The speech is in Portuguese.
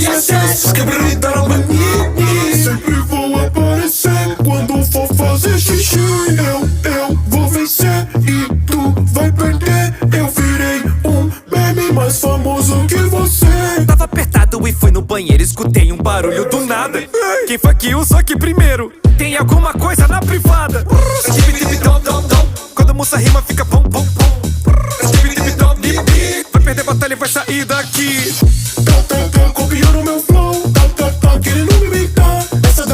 esses que gritaram pra mim. Sempre vou aparecer quando for fazer xixi. Eu vou vencer e tu vai perder. Eu virei um meme mais famoso que você. Tava apertado e fui no banheiro, escutei um barulho do nada. Quem foi que usou aqui primeiro? Tem alguma coisa na privada? Quando a moça rima fica pom pom pom.